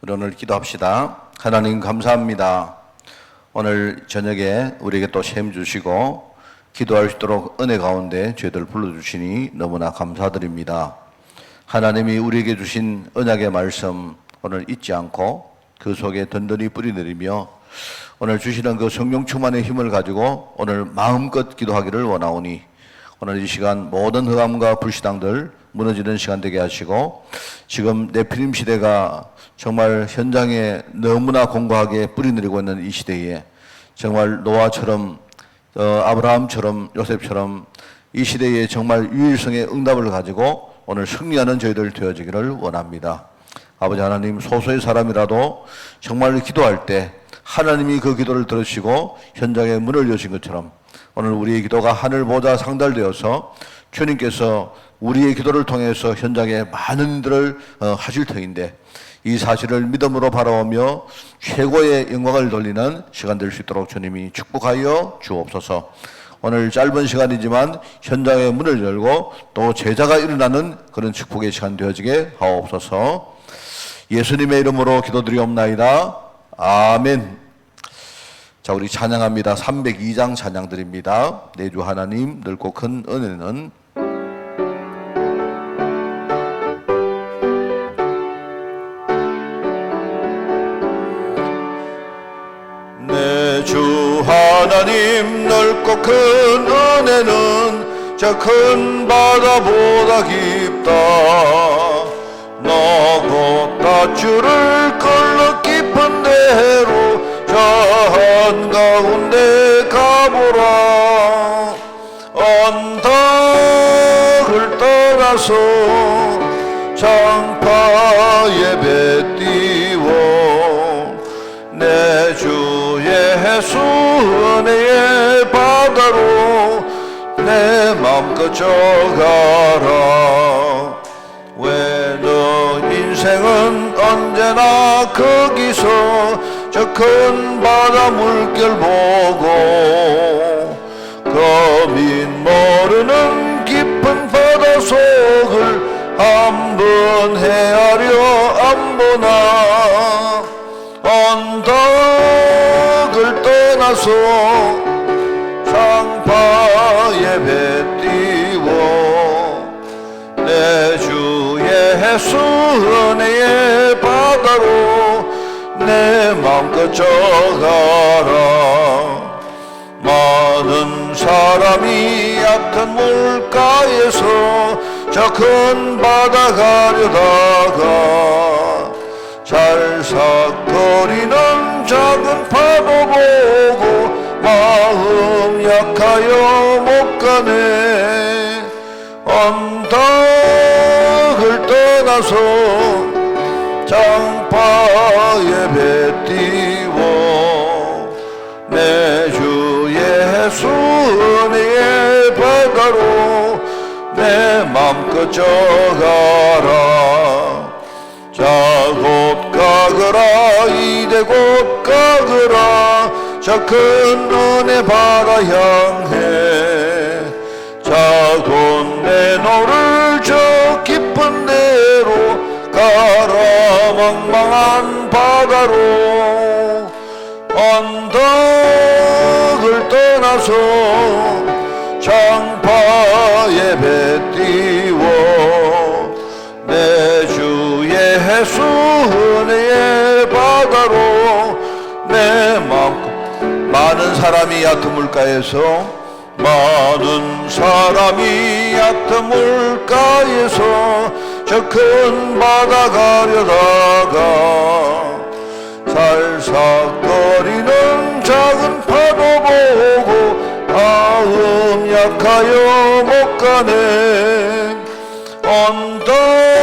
우리 오늘 기도합시다. 하나님 감사합니다. 오늘 저녁에 우리에게 또 셈 주시고 기도할 수 있도록 은혜 가운데 저희들 불러주시니 너무나 감사드립니다. 하나님이 우리에게 주신 언약의 말씀 오늘 잊지 않고 그 속에 든든히 뿌리내리며 오늘 주시는 그 성령 충만의 힘을 가지고 오늘 마음껏 기도하기를 원하오니 오늘 이 시간 모든 흑암과 불신앙들 무너지는 시간 되게 하시고 지금 네피림 시대가 정말 현장에 너무나 공고하게 뿌리내리고 있는 이 시대에 정말 노아처럼 아브라함처럼 요셉처럼 이 시대에 정말 유일성의 응답을 가지고 오늘 승리하는 저희들 되어지기를 원합니다. 아버지 하나님, 소수의 사람이라도 정말 기도할 때 하나님이 그 기도를 들으시고 현장에 문을 여신 것처럼 오늘 우리의 기도가 하늘 보좌 상달되어서 주님께서 우리의 기도를 통해서 현장에 많은 일들을 하실 터인데 이 사실을 믿음으로 바라보며 최고의 영광을 돌리는 시간 될 수 있도록 주님이 축복하여 주옵소서. 오늘 짧은 시간이지만 현장의 문을 열고 또 제자가 일어나는 그런 축복의 시간 되어지게 하옵소서. 예수님의 이름으로 기도드리옵나이다. 아멘. 자, 우리 찬양합니다. 302장 찬양 드립니다. 내 주 하나님 넓고 큰 은혜는 내 주 하나님 넓고 큰 은혜는 저 큰 바다보다 깊다. 너 곧 닷줄을 걸러 깊은 데로 저 한가운데 가보라. 언덕을 떠나서 장파에 배 띄워 내 주의 해수 은혜의 바다로 내 맘껏 져가라. 왜 너 인생은 언제나 거기서 저 큰 바다 물결 보고 거민 모르는 깊은 바다 속을 한번 헤아려 안 보나. 언덕을 떠나서 상파에 배 띄워 내 주의 해수 은혜의 바다로 내 맘껏 져가라. 많은 사람이 얕은 물가에서 저 큰 바다 가려다가 잘삭거리는 작은 파도 보고 마음 약하여 못 가네. 언덕을 떠나서 장파에 배 띄워 내 주의 해수 은혜의 바다로 내 맘껏 져가라. 자 곧 가거라 이제 곧 가거라 저 큰 은혜 바다 향해. 자 곧 내 노를 저 깊은 데로 가라. 망망한 바다로 언덕을 떠나서 장파에 배 띄워 내 주의 해수 은혜의 바다로 내 맘. 많은 사람이 얕은 물가에서 많은 사람이 얕은 물가에서 저 큰 바다 가려다가 살삭거리는 작은 파도 보고 마음 약하여 못 가네.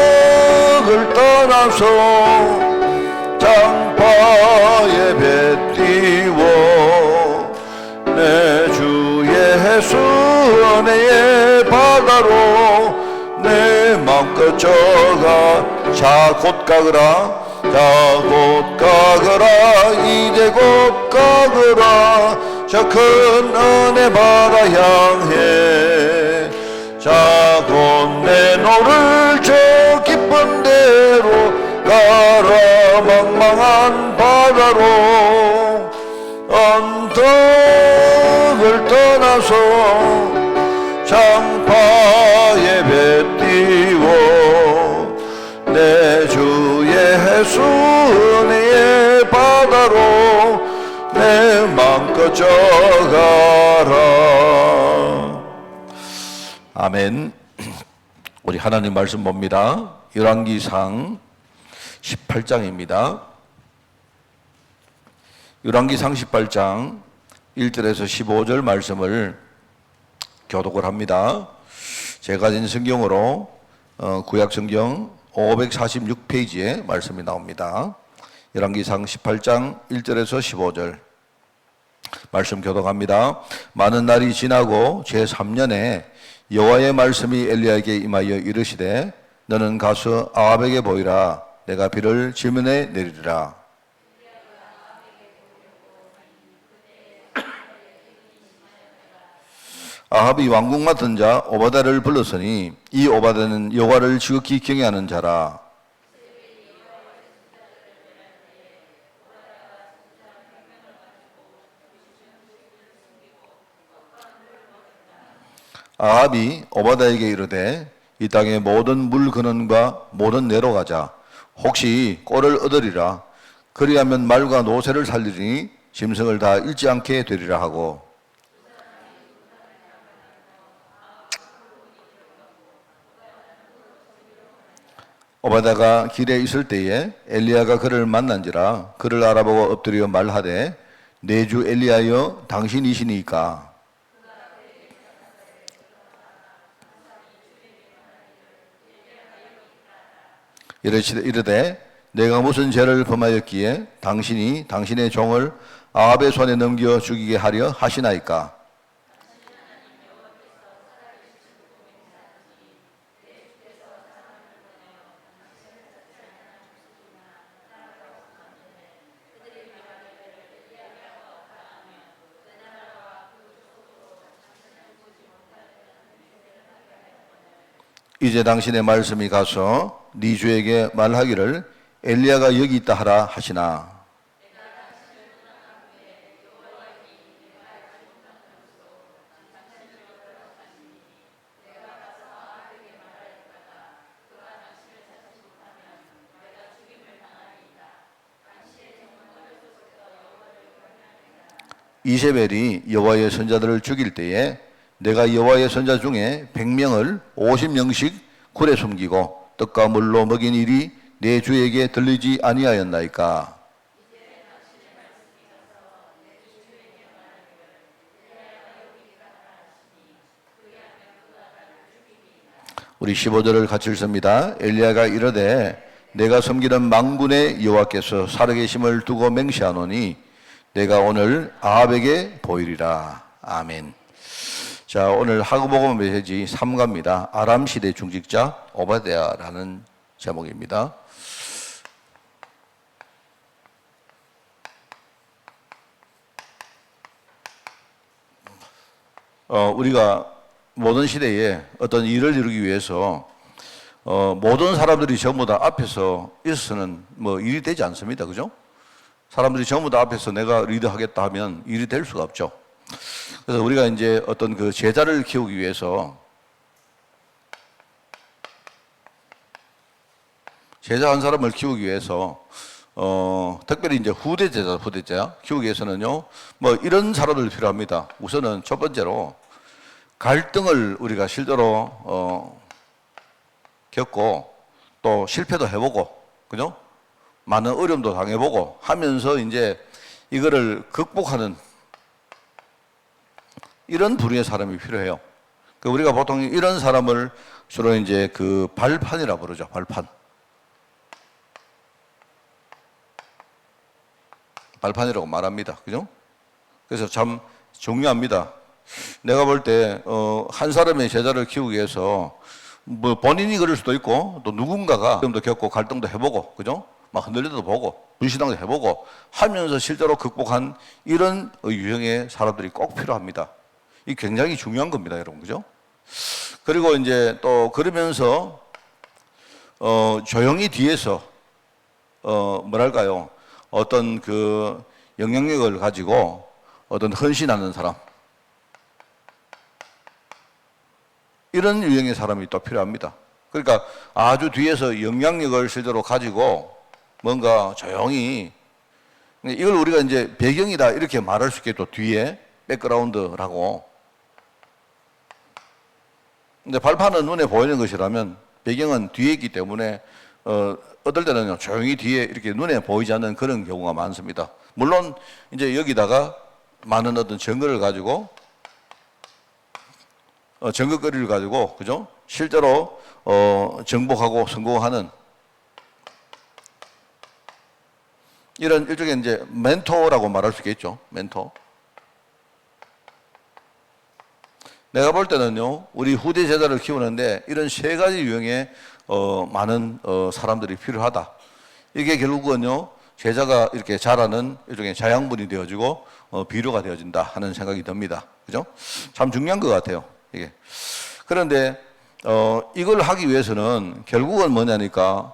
언덕을 떠나서 장파에 배 띄워 내 주의 해수 은혜의 바다로 내 맘껏 져가. 자 곧 가거라 자 곧 가거라 이제 곧 가거라 저 큰 은혜 바다 향해. 자 곧 내 노를 저 깊은 데로 가라. 망망한 바다로 언덕을 떠나서 장파에 배 띄워 내 주 예수 은혜의 바다로 내 맘껏 져가라. 아멘. 우리 하나님 말씀 봅니다. 열왕기상 18장입니다. 열왕기상 18장 1절에서 15절 말씀을 교독을 합니다. 제가 가진 성경으로 구약 성경 546페이지에 말씀이 나옵니다. 열왕기상 18장 1절에서 15절 말씀 교독합니다. 많은 날이 지나고 제3년에 여호와의 말씀이 엘리야에게 임하여 이르시되 너는 가서 아합에게 보이라. 내가 비를 지면에 내리리라. 아합이 왕궁 맡은 자 오바댜를 불렀으니 이 오바댜는 여호와를 지극히 경외하는 자라. 아합이 오바댜에게 이르되 이 땅의 모든 물 근원과 모든 내로 가자. 혹시 꼴을 얻으리라. 그리하면 말과 노새를 살리리니 짐승을 다 잃지 않게 되리라 하고 오바댜가 길에 있을 때에 엘리야가 그를 만난지라. 그를 알아보고 엎드려 말하되 내 주 엘리야여 당신이시니까. 이르되 내가 무슨 죄를 범하였기에 당신이 당신의 종을 아합의 손에 넘겨 죽이게 하려 하시나이까. 이제 당신의 말씀이 가서 네 주에게 말하기를 엘리야가 여기 있다 하라 하시나. 이세벨이 여호와의 선자들을 죽일 때에 내가 여호와의 선자 중에 100명을 50명씩 굴에 숨기고 떡과 물로 먹인 일이 내 주에게 들리지 아니하였나이까. 우리 15절을 같이 읽습니다. 엘리야가 이르되 내가 섬기는 망군의 여호와께서 살아계심을 두고 맹세하노니 내가 오늘 아합에게 보이리라. 아멘. 자, 오늘 하고복음 메시지 3가입니다. 아람 시대 중직자 오바댜라는 제목입니다. 우리가 모든 시대에 어떤 일을 이루기 위해서 모든 사람들이 전부 다 앞에서 있어서는 뭐 일이 되지 않습니다. 그죠? 사람들이 전부 다 앞에서 내가 리드하겠다 하면 일이 될 수가 없죠. 그래서 우리가 이제 어떤 그 제자를 키우기 위해서 제자 한 사람을 키우기 위해서 특별히 이제 후대 제자 키우기 위해서는요, 뭐 이런 사람들 필요합니다. 우선은 첫 번째로 갈등을 우리가 실제로 겪고 또 실패도 해보고, 그죠? 많은 어려움도 당해보고 하면서 이제 이거를 극복하는 이런 부류의 사람이 필요해요. 우리가 보통 이런 사람을 주로 이제 그 발판이라 부르죠. 발판이라고 말합니다. 그죠? 그래서 참 중요합니다. 내가 볼 때, 한 사람의 제자를 키우기 위해서 뭐 본인이 그럴 수도 있고 또 누군가가 좀 더 겪고 갈등도 해보고, 그죠? 막 흔들려도 보고 불신앙도 해보고 하면서 실제로 극복한 이런 유형의 사람들이 꼭 필요합니다. 이 굉장히 중요한 겁니다, 여러분. 그죠? 그리고 이제 또 그러면서 조용히 뒤에서 뭐랄까요? 어떤 그 영향력을 가지고 어떤 헌신하는 사람. 이런 유형의 사람이 또 필요합니다. 그러니까 아주 뒤에서 영향력을 실제로 가지고 뭔가 조용히 이걸 우리가 이제 배경이다 이렇게 말할 수 있겠죠. 뒤에 백그라운드라고. 근데 발판은 눈에 보이는 것이라면 배경은 뒤에 있기 때문에 어떨 때는요 조용히 뒤에 이렇게 눈에 보이지 않는 그런 경우가 많습니다. 물론 이제 여기다가 많은 어떤 증거를 가지고 증거거리를 가지고 그죠? 실제로 정복하고 성공하는 이런 일종의 이제 멘토라고 말할 수 있겠죠. 멘토. 내가 볼 때는요, 우리 후대 제자를 키우는데 이런 세 가지 유형의 많은 사람들이 필요하다. 이게 결국은요, 제자가 이렇게 자라는 일종의 자양분이 되어지고 비료가 되어진다 하는 생각이 듭니다. 그죠? 참 중요한 것 같아요. 이게. 그런데 이걸 하기 위해서는 결국은 뭐냐니까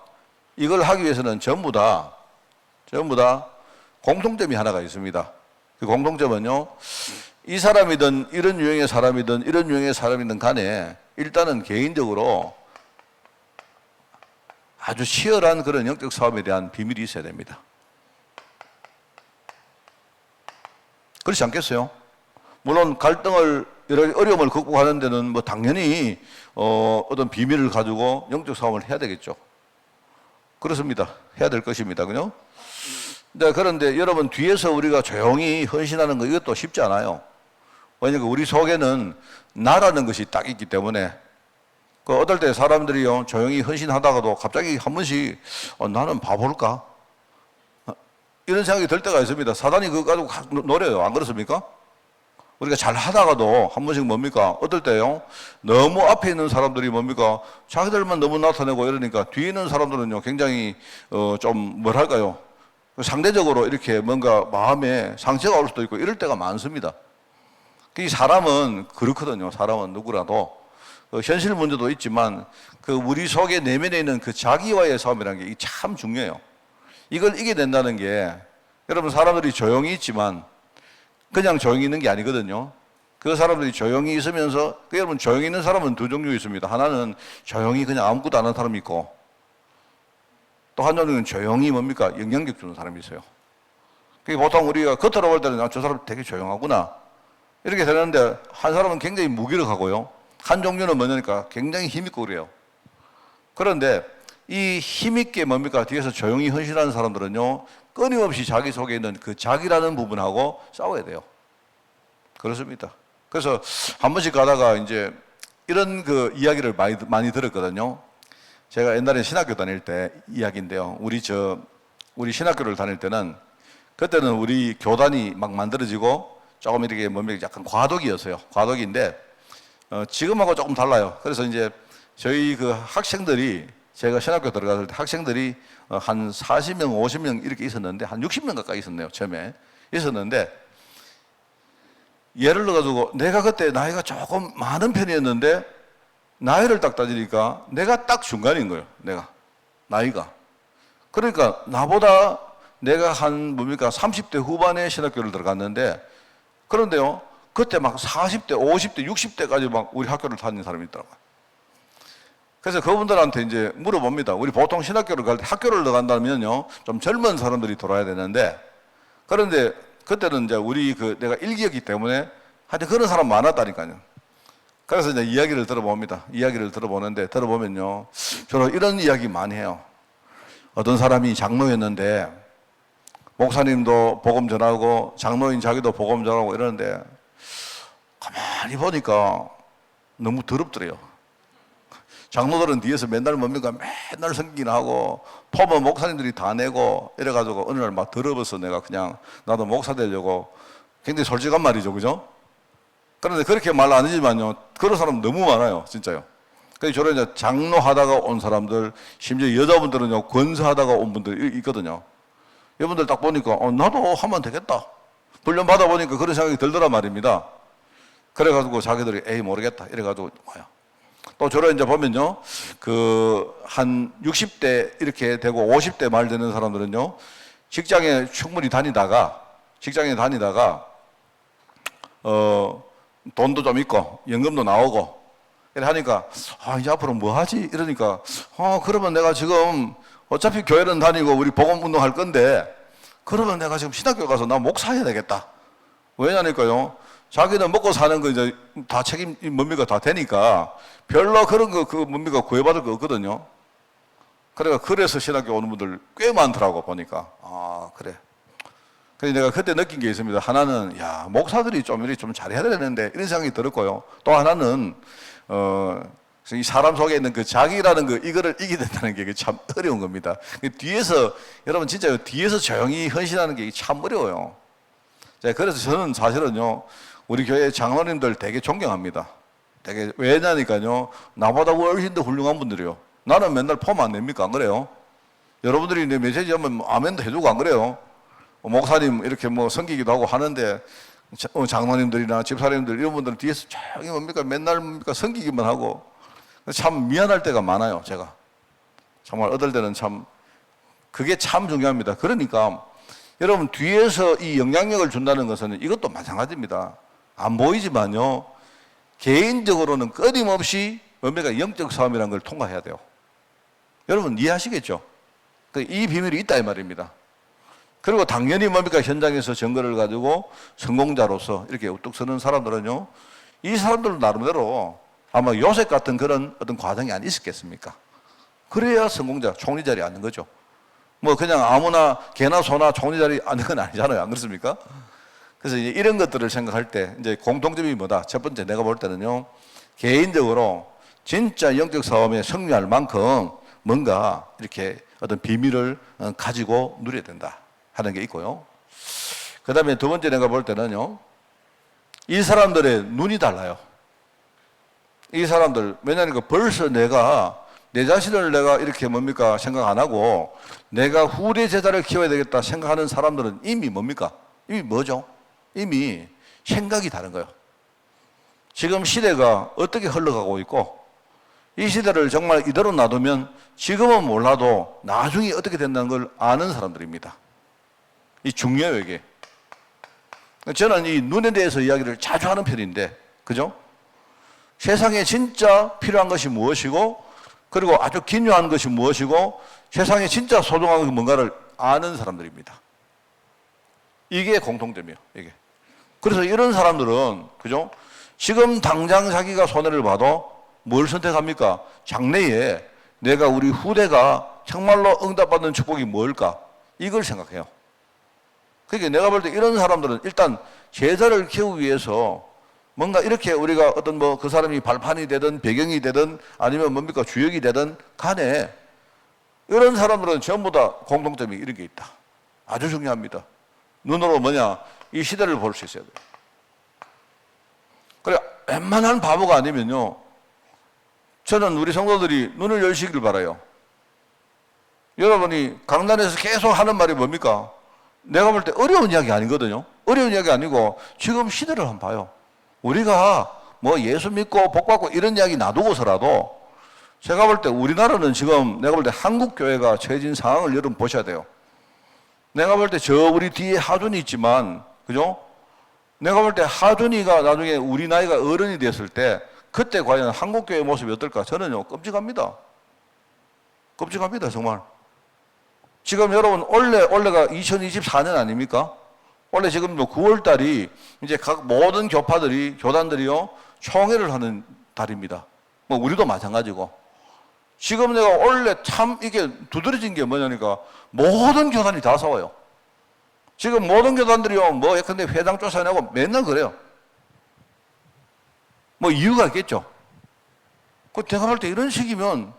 이걸 하기 위해서는 전부 다 공통점이 하나가 있습니다. 그 공통점은요, 이 사람이든 이런 유형의 사람이든 이런 유형의 사람이든 간에 일단은 개인적으로 아주 치열한 그런 영적 싸움에 대한 비밀이 있어야 됩니다. 그렇지 않겠어요? 물론 갈등을 여러 어려움을 극복하는 데는 뭐 당연히 어떤 비밀을 가지고 영적 싸움을 해야 되겠죠. 그렇습니다. 해야 될 것입니다. 그죠? 네, 그런데 여러분 뒤에서 우리가 조용히 헌신하는 거 이것도 쉽지 않아요. 왜냐하면 우리 속에는 나라는 것이 딱 있기 때문에 그 어떨 때 사람들이요 조용히 헌신하다가도 갑자기 한 번씩 나는 바볼까? 이런 생각이 들 때가 있습니다. 사단이 그거 가지고 노려요. 안 그렇습니까? 우리가 잘 하다가도 한 번씩 뭡니까? 어떨 때요 너무 앞에 있는 사람들이 뭡니까? 자기들만 너무 나타내고 이러니까 뒤에 있는 사람들은요 굉장히 좀 뭐랄까요? 상대적으로 이렇게 뭔가 마음에 상처가 올 수도 있고 이럴 때가 많습니다. 이 사람은 그렇거든요. 사람은 누구라도 현실 문제도 있지만 그 우리 속에 내면에 있는 그 자기와의 싸움이라는 게 참 중요해요. 이걸 이겨낸다는 게 여러분 사람들이 조용히 있지만 그냥 조용히 있는 게 아니거든요. 그 사람들이 조용히 있으면서 여러분 조용히 있는 사람은 두 종류 있습니다. 하나는 조용히 그냥 아무것도 안 하는 사람이 있고 또 한 종류는 조용히 뭡니까? 영향력 주는 사람이 있어요. 보통 우리가 겉으로 볼 때는 저 사람 되게 조용하구나 이렇게 되는데 한 사람은 굉장히 무기력하고요. 한 종류는 뭐냐니까 굉장히 힘있고 그래요. 그런데 이 힘있게 뭡니까? 뒤에서 조용히 헌신하는 사람들은요. 끊임없이 자기 속에 있는 그 자기라는 부분하고 싸워야 돼요. 그렇습니다. 그래서 한 번씩 가다가 이제 이런 그 이야기를 많이 들었거든요. 제가 옛날에 신학교 다닐 때 이야기인데요. 우리 신학교를 다닐 때는 그때는 우리 교단이 막 만들어지고 조금 이렇게 뭡니까? 약간 과도기였어요. 과도기인데 지금하고 조금 달라요. 그래서 이제 저희 그 학생들이 제가 신학교 들어갔을 때 학생들이 한 40명, 50명 이렇게 있었는데 한 60명 가까이 있었네요. 처음에 있었는데 예를 들어가지고 내가 그때 나이가 조금 많은 편이었는데 나이를 딱 따지니까 내가 딱 중간인 거예요. 내가 나이가 그러니까 나보다 내가 한 뭡니까 30대 후반에 신학교를 들어갔는데 그런데요 그때 막 40대, 50대, 60대까지 막 우리 학교를 다니는 사람이 있더라고요. 그래서 그분들한테 이제 물어봅니다. 우리 보통 신학교를 갈 때 학교를 들어간다면요 좀 젊은 사람들이 돌아야 되는데 그런데 그때는 이제 우리 내가 일기였기 때문에 하여튼 그런 사람 많았다니까요. 그래서 이제 이야기를 들어봅니다. 이야기를 들어보면요 주로 이런 이야기 많이 해요. 어떤 사람이 장로였는데 목사님도 복음 전하고 장로인 자기도 복음 전하고 이러는데 가만히 보니까 너무 더럽더래요. 장로들은 뒤에서 맨날 뭡니까? 맨날 성기나 하고 포면 목사님들이 다 내고 이래가지고 어느 날 막 더러워서 내가 그냥 나도 목사 되려고 굉장히 솔직한 말이죠. 그죠? 그런데 그렇게 말 안 하지만요. 그런 사람 너무 많아요. 진짜요. 그래서 저런 이제 장로 하다가 온 사람들 심지어 여자분들은요 권사하다가 온 분들 있거든요. 여러분들 딱 보니까 나도 하면 되겠다. 훈련 받아보니까 그런 생각이 들더란 말입니다. 그래가지고 자기들이 에이 모르겠다 이래가지고 와요. 또 저를 이제 보면요, 한 60대 이렇게 되고 50대 말 되는 사람들은요, 직장에 다니다가, 돈도 좀 있고, 연금도 나오고, 이래 하니까, 이제 앞으로 뭐 하지? 이러니까, 그러면 내가 지금 어차피 교회는 다니고 우리 복음 운동할 건데, 그러면 내가 지금 신학교 가서 나 목사해야 되겠다. 왜냐니까요, 자기는 먹고 사는 거 이제 다 뭡니까? 다 되니까, 별로 그런 거, 뭡니까? 구애받을 거 없거든요. 그래서 신학교 오는 분들 꽤 많더라고, 보니까. 그래. 그래서 내가 그때 느낀 게 있습니다. 하나는, 목사들이 좀 잘해야 되는데, 이런 생각이 들었고요. 또 하나는, 이 사람 속에 있는 그 자기라는 이거를 이기게 된다는 게 참 어려운 겁니다. 여러분 진짜 뒤에서 조용히 헌신하는 게 참 어려워요. 그래서 저는 사실은요, 우리 교회 장로님들 되게 존경합니다. 왜냐니까요, 나보다 훨씬 더 훌륭한 분들이요. 나는 맨날 폼 안 냅니까? 안 그래요? 여러분들이 내 메시지 하면 아멘도 해주고 안 그래요? 목사님 이렇게 섬기기도 하고 하는데, 장로님들이나 집사님들 이런 분들은 뒤에서 조용히 맨날 섬기기만 하고, 참 미안할 때가 많아요, 제가. 정말 얻을 때는 그게 참 중요합니다. 그러니까, 여러분, 뒤에서 이 영향력을 준다는 것은 이것도 마찬가지입니다. 안 보이지만요, 개인적으로는 끊임없이 영적 싸움이라는 걸 통과해야 돼요. 여러분 이해하시겠죠? 이 비밀이 있다 이 말입니다. 그리고 당연히 현장에서 증거를 가지고 성공자로서 이렇게 우뚝 서는 사람들은요, 이 사람들 나름대로 아마 요셉 같은 그런 어떤 과정이 안 있었겠습니까? 그래야 성공자, 총리 자리에 앉는 거죠. 그냥 아무나 개나 소나 총리 자리에 앉는 건 아니잖아요. 안 그렇습니까? 그래서 이제 이런 것들을 생각할 때 이제 공통점이 뭐다? 첫 번째 내가 볼 때는요, 개인적으로 진짜 영적 싸움에 승리할 만큼 뭔가 이렇게 어떤 비밀을 가지고 누려야 된다 하는 게 있고요. 그 다음에 두 번째 내가 볼 때는요, 이 사람들의 눈이 달라요. 이 사람들, 왜냐하면 벌써 내 자신을 내가 이렇게 생각 안 하고 내가 후대 제자를 키워야 되겠다 생각하는 사람들은 이미 이미 뭐죠? 이미 생각이 다른 거예요. 지금 시대가 어떻게 흘러가고 있고, 이 시대를 정말 이대로 놔두면 지금은 몰라도 나중에 어떻게 된다는 걸 아는 사람들입니다. 이 중요해요, 이게. 저는 이 눈에 대해서 이야기를 자주 하는 편인데, 그죠? 세상에 진짜 필요한 것이 무엇이고, 그리고 아주 기묘한 것이 무엇이고, 세상에 진짜 소중한 것이 뭔가를 아는 사람들입니다. 이게 공통점이에요, 이게. 그래서 이런 사람들은, 그죠? 지금 당장 자기가 손해를 봐도 뭘 선택합니까? 장래에 내가 우리 후대가 정말로 응답받는 축복이 뭘까? 이걸 생각해요. 그러니까 내가 볼 때 이런 사람들은 일단 제자를 키우기 위해서 뭔가 이렇게 우리가 어떤 그 사람이 발판이 되든 배경이 되든 아니면 주역이 되든 간에 이런 사람들은 전부 다 공통점이 이런 게 있다. 아주 중요합니다. 눈으로 이 시대를 볼 수 있어야 돼요. 그래, 웬만한 바보가 아니면요, 저는 우리 성도들이 눈을 열시기를 바라요. 여러분이 강단에서 계속 하는 말이 뭡니까? 내가 볼 때 어려운 이야기 아니거든요. 어려운 이야기 아니고 지금 시대를 한번 봐요. 우리가 예수 믿고 복 받고 이런 이야기 놔두고서라도 제가 볼 때 우리나라는 지금 내가 볼 때 한국 교회가 처해진 상황을 여러분 보셔야 돼요. 내가 볼 때 우리 뒤에 하준이 있지만, 그죠? 내가 볼 때 하준이가 나중에 우리 나이가 어른이 됐을 때 그때 과연 한국교회의 모습이 어떨까? 저는요, 끔찍합니다. 끔찍합니다, 정말. 지금 여러분, 올해가 2024년 아닙니까? 원래 지금 9월 달이 이제 각 모든 교단들이요, 총회를 하는 달입니다. 우리도 마찬가지고. 지금 내가 원래 참 이게 두드러진 게 뭐냐니까 모든 교단이 다 싸워요. 지금 모든 교단들이요, 예컨대 회장 쫓아내고 맨날 그래요. 이유가 있겠죠. 제가 볼 때 이런 식이면,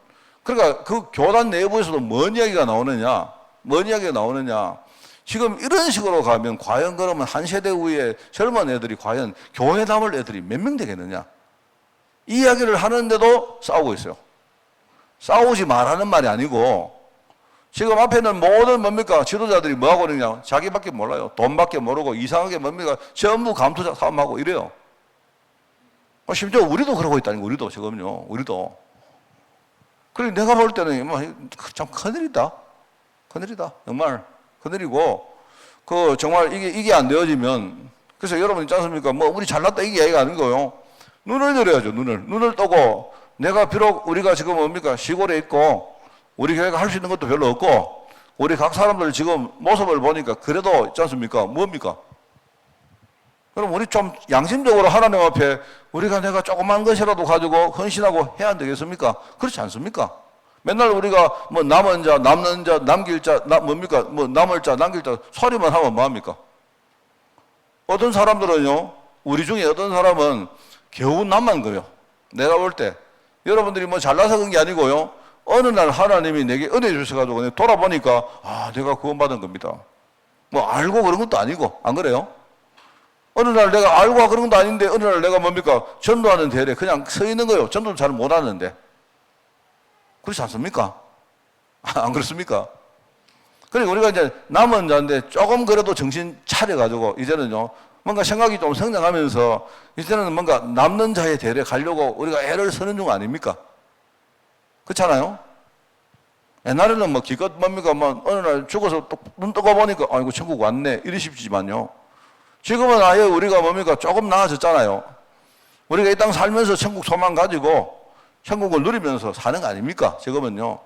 그러니까 그 교단 내부에서도 뭔 이야기가 나오느냐. 지금 이런 식으로 가면 과연 그러면 한 세대 후에 젊은 애들이 과연 교회 남을 애들이 몇 명 되겠느냐. 이 이야기를 하는데도 싸우고 있어요. 싸우지 말라는 말이 아니고, 지금 앞에는 모든 지도자들이 뭐하고 있느냐. 자기밖에 몰라요. 돈밖에 모르고 이상하게 전부 감투자 싸움하고 이래요. 심지어 우리도 그러고 있다는 거, 우리도 지금요, 우리도. 그리고 내가 볼 때는 참 큰일이다. 큰일이다. 정말 큰일이고, 정말 이게 안 되어지면, 그래서 여러분 있지 않습니까? 우리 잘났다 이게 얘기가 아닌 거요. 눈을 열어야죠, 눈을 뜨고, 내가 비록 우리가 지금 뭡니까? 시골에 있고, 우리 교회가 할 수 있는 것도 별로 없고, 우리 각 사람들 지금 모습을 보니까 그래도 있지 않습니까? 뭡니까? 그럼 우리 좀 양심적으로 하나님 앞에 내가 조그만 것이라도 가지고 헌신하고 해야 안 되겠습니까? 그렇지 않습니까? 맨날 우리가 남은 자, 남는 자, 남길 자, 뭡니까? 남을 자, 남길 자, 소리만 하면 뭐합니까? 어떤 사람들은요, 우리 중에 어떤 사람은 겨우 남만 거요. 내가 볼 때. 여러분들이 잘나서 그런 게 아니고요. 어느 날 하나님이 내게 은혜 주셔가지고 돌아보니까, 내가 구원받은 겁니다. 알고 그런 것도 아니고, 안 그래요? 어느 날 내가 알고 그런 것도 아닌데, 어느 날 내가 뭡니까? 전도하는 대회에 그냥 서 있는 거예요. 전도도 잘 못하는데. 그렇지 않습니까? 안 그렇습니까? 그러니까 우리가 이제 남은 자인데 조금 그래도 정신 차려가지고, 이제는요, 뭔가 생각이 좀 성장하면서, 이제는 뭔가 남는 자의 대회에 가려고 우리가 애를 쓰는 중 아닙니까? 그렇잖아요? 옛날에는 기껏 뭡니까? 어느 날 죽어서 눈 뜨고 보니까, 아이고, 천국 왔네. 이러십시지만요. 지금은 아예 우리가 뭡니까? 조금 나아졌잖아요. 우리가 이 땅 살면서 천국 소망 가지고 천국을 누리면서 사는 거 아닙니까? 지금은요.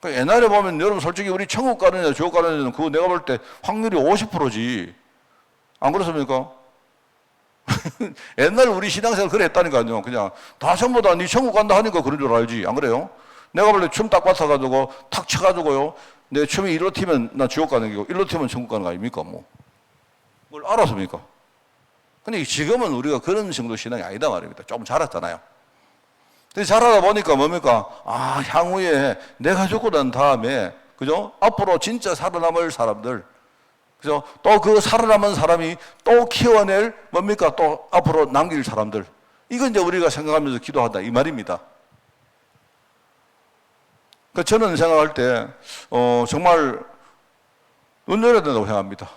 옛날에 보면 여러분 솔직히 우리 천국 가느냐 지옥 가느냐는 그거 내가 볼 때 확률이 50%지. 안 그렇습니까? 옛날 우리 신앙생활 그래 했다니까요. 그냥 다 전부 다 네 천국 간다 하니까 그런 줄 알지. 안 그래요? 내가 원래 춤 딱 받아가지고 탁 쳐가지고요. 내 춤이 일로 튀면 나 지옥 가는 거고 일로 튀면 천국 가는 거 아닙니까? 뭘 알았습니까? 근데 지금은 우리가 그런 정도 신앙이 아니다 말입니다. 좀 자랐잖아요. 근데 자라다 보니까 뭡니까? 향후에 내가 죽고 난 다음에, 그죠? 앞으로 진짜 살아남을 사람들, 그죠? 또 그 살아남은 사람이 또 키워낼 뭡니까? 또 앞으로 남길 사람들. 이건 이제 우리가 생각하면서 기도한다. 이 말입니다. 저는 생각할 때, 정말 눈여겨야 된다고 생각합니다.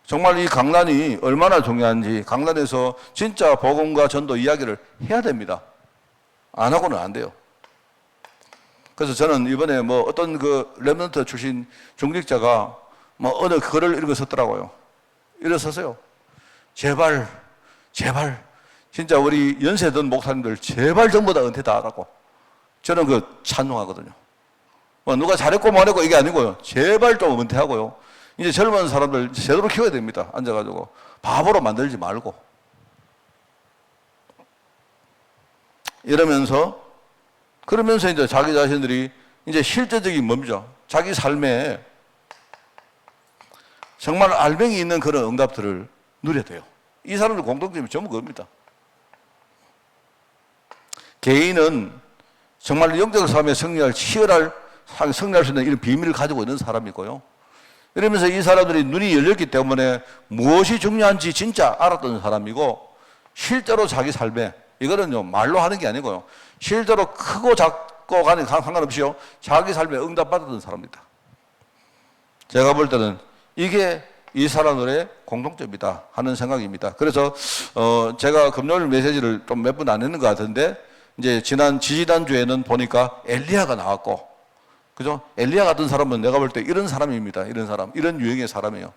정말 이 강단이 얼마나 중요한지, 강단에서 진짜 복음과 전도 이야기를 해야 됩니다. 안 하고는 안 돼요. 그래서 저는 이번에 어떤 랩런트 출신 중직자가 어느 글을 읽었었더라고요. 일어서세요. 제발, 진짜 우리 연세 든 목사님들 제발 전부 다 은퇴다 하라고. 저는 찬송하거든요. 누가 잘했고 못했고 이게 아니고요. 제발 좀 은퇴하고요. 이제 젊은 사람들 제대로 키워야 됩니다. 앉아가지고. 바보로 만들지 말고. 그러면서 이제 자기 자신들이 이제 실제적인 뭡니까? 자기 삶에 정말 알맹이 있는 그런 응답들을 누려야 돼요. 이 사람들 공통점이 전부 그겁니다. 개인은 정말 영적 삶에 승리할 수 있는 이런 비밀을 가지고 있는 사람이고요. 이러면서 이 사람들이 눈이 열렸기 때문에 무엇이 중요한지 진짜 알았던 사람이고, 실제로 자기 삶에, 이거는요, 말로 하는 게 아니고요, 실제로 크고 작고 간에 상관없이요, 자기 삶에 응답받았던 사람입니다. 제가 볼 때는 이게 이 사람들의 공통점이다 하는 생각입니다. 그래서, 제가 금요일 메시지를 좀 몇 분 안 했는 것 같은데, 이제 지지난주에는 보니까 엘리야가 나왔고, 그죠? 엘리야 같은 사람은 내가 볼 때 이런 사람입니다. 이런 사람. 이런 유형의 사람이에요.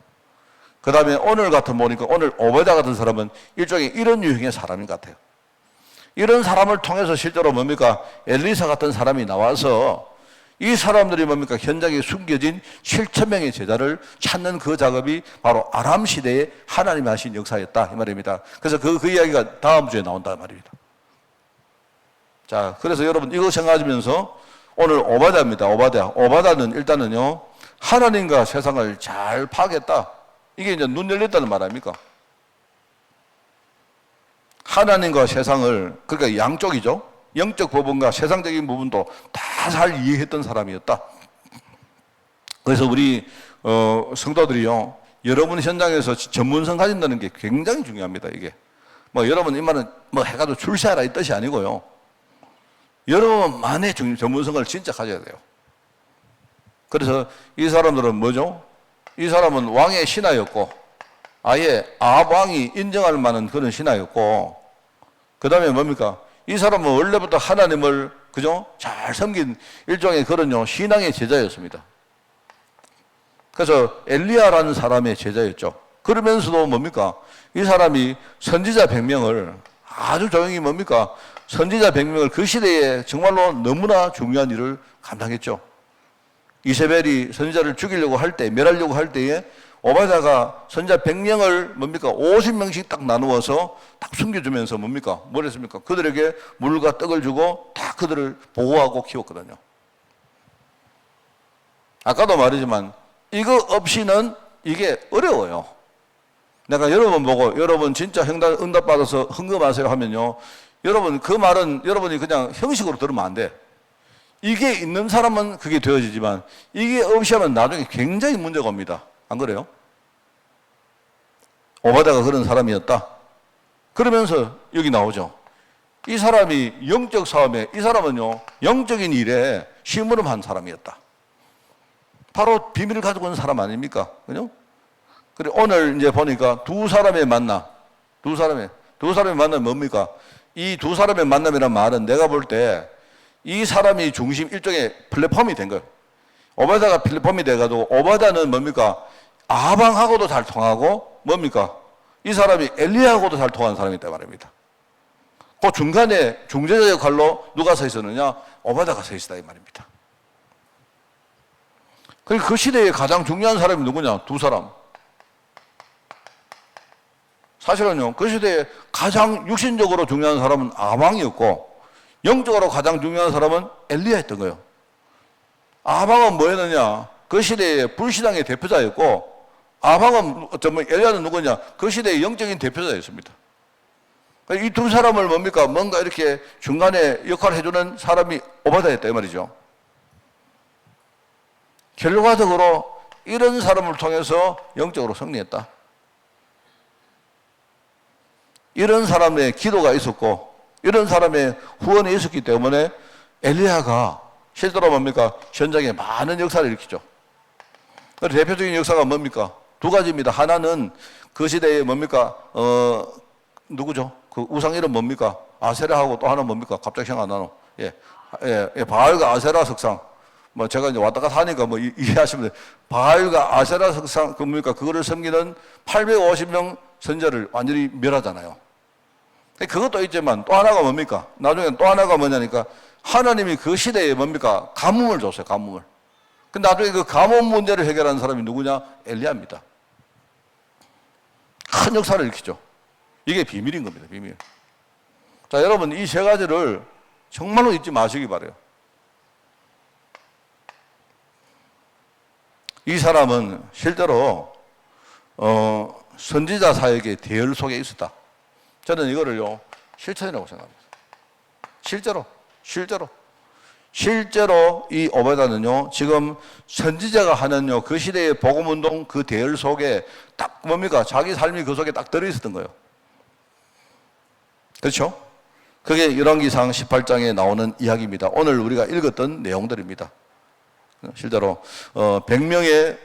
그 다음에 오늘 보니까 오늘 오베다 같은 사람은 일종의 이런 유형의 사람인 것 같아요. 이런 사람을 통해서 실제로 뭡니까? 엘리사 같은 사람이 나와서 이 사람들이 뭡니까? 현장에 숨겨진 7,000명의 제자를 찾는 그 작업이 바로 아람 시대에 하나님이 하신 역사였다. 이 말입니다. 그래서 그 이야기가 다음 주에 나온다. 말입니다. 자, 그래서 여러분 이거 생각하시면서 오늘 오바다입니다. 오바다는 일단은요, 하나님과 세상을 잘 파악했다. 이게 이제 눈 열렸다는 말 아닙니까? 하나님과 세상을, 그러니까 양쪽이죠. 영적 부분과 세상적인 부분도 다 잘 이해했던 사람이었다. 그래서 우리 성도들이요, 여러분 현장에서 전문성 가진다는 게 굉장히 중요합니다. 이게 여러분 이 말은 해가지고 출세하라 이 뜻이 아니고요. 여러분만의 전문성을 진짜 가져야 돼요. 그래서 이 사람들은 뭐죠? 이 사람은 왕의 신하였고, 아예 아합 왕이 인정할 만한 그런 신하였고, 그 다음에 뭡니까? 이 사람은 원래부터 하나님을, 그죠? 잘 섬긴 일종의 그런 신앙의 제자였습니다. 그래서 엘리야라는 사람의 제자였죠. 그러면서도 뭡니까? 이 사람이 선지자 100명을 아주 조용히 뭡니까? 선지자 100명을 그 시대에 정말로 너무나 중요한 일을 감당했죠. 이세벨이 선지자를 죽이려고 할 때, 멸하려고 할 때에 오바댜가 선지자 100명을 뭡니까? 50명씩 딱 나누어서 딱 숨겨주면서 뭡니까? 뭘 했습니까? 그들에게 물과 떡을 주고 다 그들을 보호하고 키웠거든요. 아까도 말했지만 이거 없이는 이게 어려워요. 내가 여러분 보고 여러분 진짜 응답 받아서 헌금하세요 하면요. 여러분 그 말은 여러분이 그냥 형식으로 들으면 안 돼. 이게 있는 사람은 그게 되어지지만 이게 없이 하면 나중에 굉장히 문제가 옵니다. 안 그래요? 오바댜가 그런 사람이었다. 그러면서 여기 나오죠. 이 사람이 영적 싸움에, 이 사람은요, 영적인 일에 심부름한 사람이었다. 바로 비밀을 가지고 있는 사람 아닙니까? 그죠? 그리고 오늘 이제 보니까 두 사람의 만남 뭡니까? 이 두 사람의 만남이란 말은 내가 볼 때 이 사람이 중심 일종의 플랫폼이 된 거예요. 오바댜가 플랫폼이 돼가지고 오바댜는 뭡니까? 아방하고도 잘 통하고 뭡니까? 이 사람이 엘리야하고도 잘 통하는 사람이다 말입니다. 그 중간에 중재자 역할로 누가 서 있었느냐? 오바댜가 서 있었다 이 말입니다. 그 시대에 가장 중요한 사람이 누구냐? 두 사람. 사실은요, 그 시대에 가장 육신적으로 중요한 사람은 아방이었고, 영적으로 가장 중요한 사람은 엘리야였던 거예요. 아방은 뭐였느냐? 그 시대의 불신앙의 대표자였고, 아방은, 엘리야는 누구냐? 그 시대의 영적인 대표자였습니다. 이 두 사람을 뭡니까? 뭔가 이렇게 중간에 역할을 해주는 사람이 오바댜였다, 이 말이죠. 결과적으로 이런 사람을 통해서 영적으로 승리했다. 이런 사람의 기도가 있었고 이런 사람의 후원이 있었기 때문에 엘리야가 실제로 뭡니까? 현장에 많은 역사를 일으키죠. 대표적인 역사가 뭡니까? 두 가지입니다. 하나는 그 시대에 뭡니까? 누구죠? 그 우상 이름 뭡니까? 아세라하고 또 하나 뭡니까? 갑자기 생각 안 나노. 바알과 아세라 석상. 뭐 제가 이제 왔다 갔다 하니까 뭐 이해하시면 돼요. 바알과 아세라 석상, 뭡니까? 그거를 섬기는 850명 선자를 완전히 멸하잖아요. 그것도 있지만 또 하나가 뭡니까? 나중에 또 하나가 뭐냐니까 하나님이 그 시대에 뭡니까? 가뭄을 줬어요, 가뭄을. 근데 나중에 그 가뭄 문제를 해결하는 사람이 누구냐? 엘리야입니다. 큰 역사를 일으키죠. 이게 비밀인 겁니다, 비밀. 자, 여러분 이 세 가지를 정말로 잊지 마시기 바라요. 이 사람은 실제로 선지자 사역의 대열 속에 있었다. 저는 이거를요 실천이라고 생각합니다. 실제로 이 오바댜는요 지금 선지자가 하는 그 시대의 복음운동 그 대열 속에 딱 뭡니까? 자기 삶이 그 속에 딱 들어있었던 거예요. 그렇죠? 그게 열왕기상 18장에 나오는 이야기입니다. 오늘 우리가 읽었던 내용들입니다. 실제로 100명의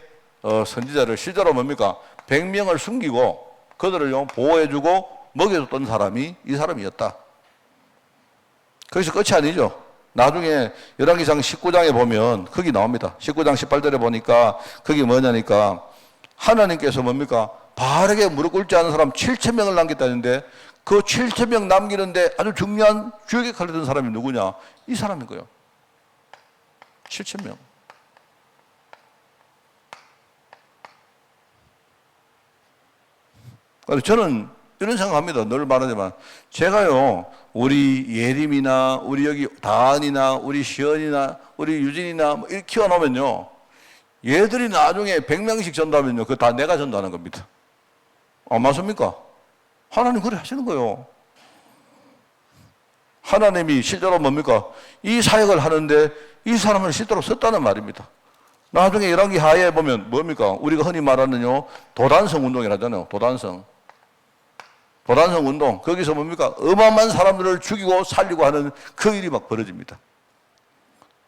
선지자를 실제로 뭡니까? 100명을 숨기고 그들을 보호해주고 먹여줬던 사람이 이 사람이었다. 거기서 끝이 아니죠. 나중에 열왕기상 19장에 보면 거기 나옵니다. 19장 18절에 보니까 거기 뭐냐니까 하나님께서 뭡니까? 바르게 무릎 꿇지 않은 사람 7,000명을 남겼다는데 그 7,000명 남기는데 아주 중요한 주역에 칼렸던 사람이 누구냐? 이 사람인 거예요. 7,000명. 그래서 저는 이런 생각합니다. 늘 말하지만 제가요 우리 예림이나 우리 여기 다은이나 우리 시연이나 우리 유진이나 뭐 이렇게 키워놓으면요 얘들이 나중에 100명씩 전도하면요 그거 다 내가 전도하는 겁니다. 안 맞습니까? 하나님 그래 하시는 거예요. 하나님이 실제로 뭡니까? 이 사역을 하는데 이 사람을 실제로 썼다는 말입니다. 나중에 열왕기 하에 보면 뭡니까? 우리가 흔히 말하는 도단성 운동이라잖아요. 도단성 운동. 거기서 뭡니까? 어마어마한 사람들을 죽이고 살리고 하는 그 일이 막 벌어집니다.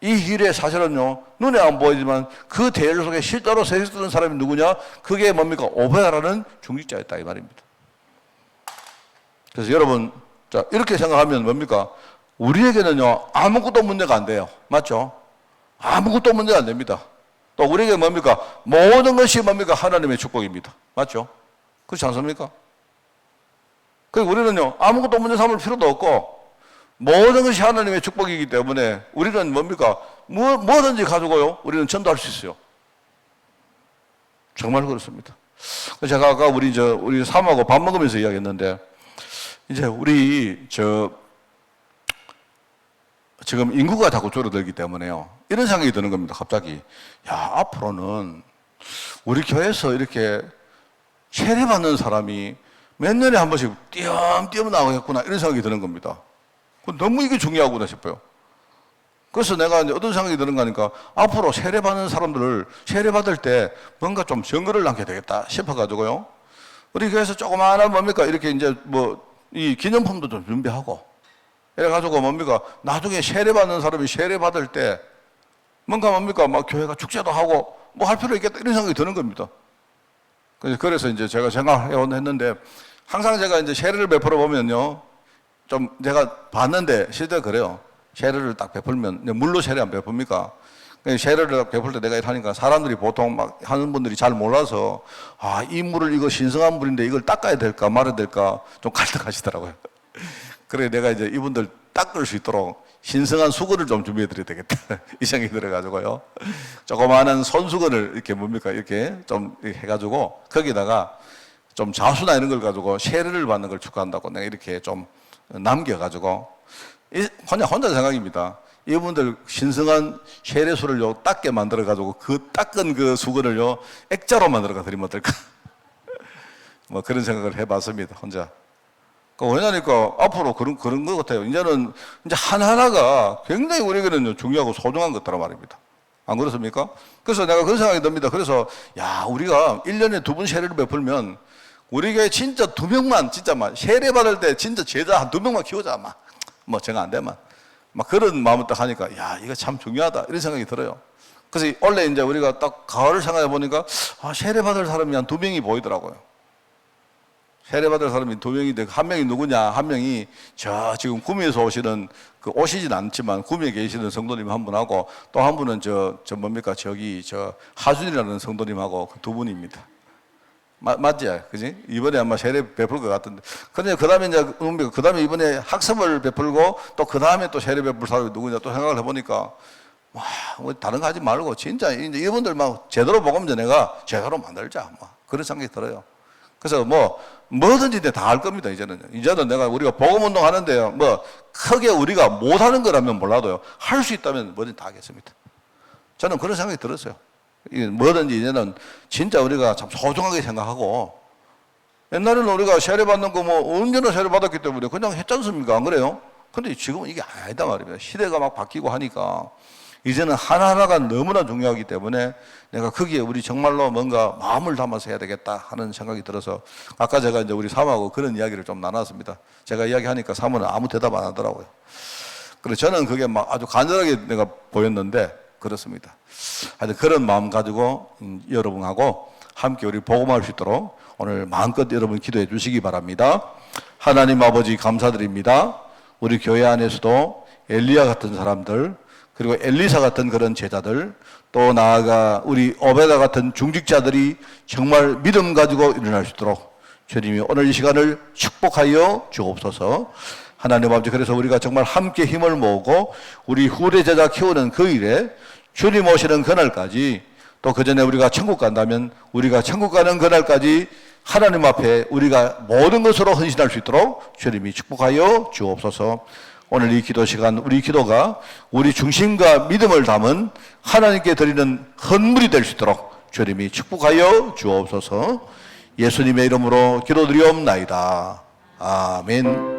이 일에 사실은요, 눈에 안 보이지만 그 대열 속에 실제로 서 있었던 사람이 누구냐? 그게 뭡니까? 오바댜라는 중직자였다, 이 말입니다. 그래서 여러분, 자, 이렇게 생각하면 뭡니까? 우리에게는요, 아무것도 문제가 안 돼요. 맞죠? 아무것도 문제가 안 됩니다. 또 우리에게 뭡니까? 모든 것이 뭡니까? 하나님의 축복입니다. 맞죠? 그렇지 않습니까? 그리고 우리는요, 아무것도 문제 삼을 필요도 없고, 모든 것이 하나님의 축복이기 때문에 우리는 뭡니까? 뭐든지 가지고요, 우리는 전도할 수 있어요. 정말 그렇습니다. 제가 아까 우리 사모하고 밥 먹으면서 이야기했는데, 이제 지금 인구가 자꾸 줄어들기 때문에요. 이런 생각이 드는 겁니다, 갑자기. 야, 앞으로는 우리 교회에서 이렇게 세례받는 사람이 몇 년에 한 번씩 띄엄띄엄 나오겠구나, 이런 생각이 드는 겁니다. 너무 이게 중요하구나 싶어요. 그래서 내가 이제 어떤 생각이 드는가 하니까 앞으로 세례받는 사람들을 세례받을 때 뭔가 좀 증거를 남겨야 되겠다 싶어가지고요. 우리 교회에서 조그마한 뭡니까? 이렇게 이제 이 기념품도 좀 준비하고 이래가지고 뭡니까? 나중에 세례받는 사람이 세례받을 때 뭔가 뭡니까? 막 교회가 축제도 하고 뭐 할 필요 있겠다, 이런 생각이 드는 겁니다. 그래서 이제 제가 생각해왔는데 항상 제가 이제 세례를 베풀어 보면요. 좀 제가 봤는데 실제로 그래요. 세례를 딱 베풀면 물로 세례 안 베풉니까? 세례를 베풀 때 내가 이러니까 사람들이 보통 막 하는 분들이 잘 몰라서 이 물을 이거 신성한 물인데 이걸 닦아야 될까 말아야 될까 좀 갈등하시더라고요. 그래 내가 이제 이분들 닦을 수 있도록 신성한 수건을 좀 준비해 드려야 되겠다 이 생각이 들어가지고요. 조그마한 손수건을 이렇게 뭡니까? 이렇게 좀 해가지고 거기다가 좀 자수나 이런 걸 가지고 세례를 받는 걸 축하한다고 내가 이렇게 좀 남겨가지고 혼자 생각입니다. 이분들 신성한 세례수를요 닦게 만들어가지고 그 닦은 그 수건을요 액자로 만들어가 드리면 어떨까? 뭐 그런 생각을 해봤습니다, 혼자. 왜냐니까 앞으로 그런 것 같아요. 이제는 이제 하나하나가 굉장히 우리에게는 중요하고 소중한 것더라 말입니다. 안 그렇습니까? 그래서 내가 그런 생각이 듭니다. 그래서 우리가 1년에 2번 세례를 베풀면 우리 교회 진짜 2명만 진짜만 세례 받을 때 진짜 제자 한 2명만 키우자 뭐 제가 안 되면 막 그런 마음을 딱 하니까 이거 참 중요하다 이런 생각이 들어요. 그래서 원래 이제 우리가 딱 가을을 생각해 보니까 세례 받을 사람이 한 2명이 보이더라고요. 세례 받을 사람이 2명인데 한 명이 누구냐? 한 명이 지금 구미에서 오시는 오시진 않지만 구미에 계시는 성도님 한 분하고 또 한 분은 뭡니까? 하준이라는 성도님하고 그 2분입니다. 맞지? 그지? 이번에 아마 세례 베풀 것 같은데. 근데 그 다음에 그 다음에 이번에 학습을 베풀고 또 그 다음에 또 세례 베풀 사람이 누구냐 또 생각을 해보니까 다른 거 하지 말고 진짜 이제 이분들 막 제대로 복음전 내가 제대로 만들자. 그런 생각이 들어요. 그래서 뭐든지 다 할 겁니다, 이제는 우리가 복음운동 하는데요. 크게 우리가 못하는 거라면 몰라도요. 할 수 있다면 뭐든지 다 하겠습니다. 저는 그런 생각이 들었어요. 뭐든지 이제는 진짜 우리가 참 소중하게 생각하고 옛날에는 우리가 세례 받는 거 언제나 세례 받았기 때문에 그냥 했지 않습니까? 안 그래요? 근데 지금은 이게 아니다 말입니다. 시대가 막 바뀌고 하니까 이제는 하나하나가 너무나 중요하기 때문에 내가 거기에 우리 정말로 뭔가 마음을 담아서 해야 되겠다 하는 생각이 들어서 아까 제가 이제 우리 사모하고 그런 이야기를 좀 나눴습니다. 제가 이야기하니까 사모는 아무 대답 안 하더라고요. 그래서 저는 그게 막 아주 간절하게 내가 보였는데 그렇습니다. 하여튼 그런 마음 가지고 여러분하고 함께 우리 복음할 수 있도록 오늘 마음껏 여러분 기도해 주시기 바랍니다. 하나님 아버지 감사드립니다. 우리 교회 안에서도 엘리야 같은 사람들 그리고 엘리사 같은 그런 제자들 또 나아가 우리 오베다 같은 중직자들이 정말 믿음 가지고 일어날 수 있도록 주님이 오늘 이 시간을 축복하여 주옵소서. 하나님 아버지 그래서 우리가 정말 함께 힘을 모으고 우리 후대 제자 키우는 그 일에 주님 오시는 그날까지 또 그 전에 우리가 천국 간다면 우리가 천국 가는 그날까지 하나님 앞에 우리가 모든 것으로 헌신할 수 있도록 주님이 축복하여 주옵소서. 오늘 이 기도 시간 우리 기도가 우리 중심과 믿음을 담은 하나님께 드리는 헌물이 될 수 있도록 주님이 축복하여 주옵소서. 예수님의 이름으로 기도드리옵나이다. 아멘.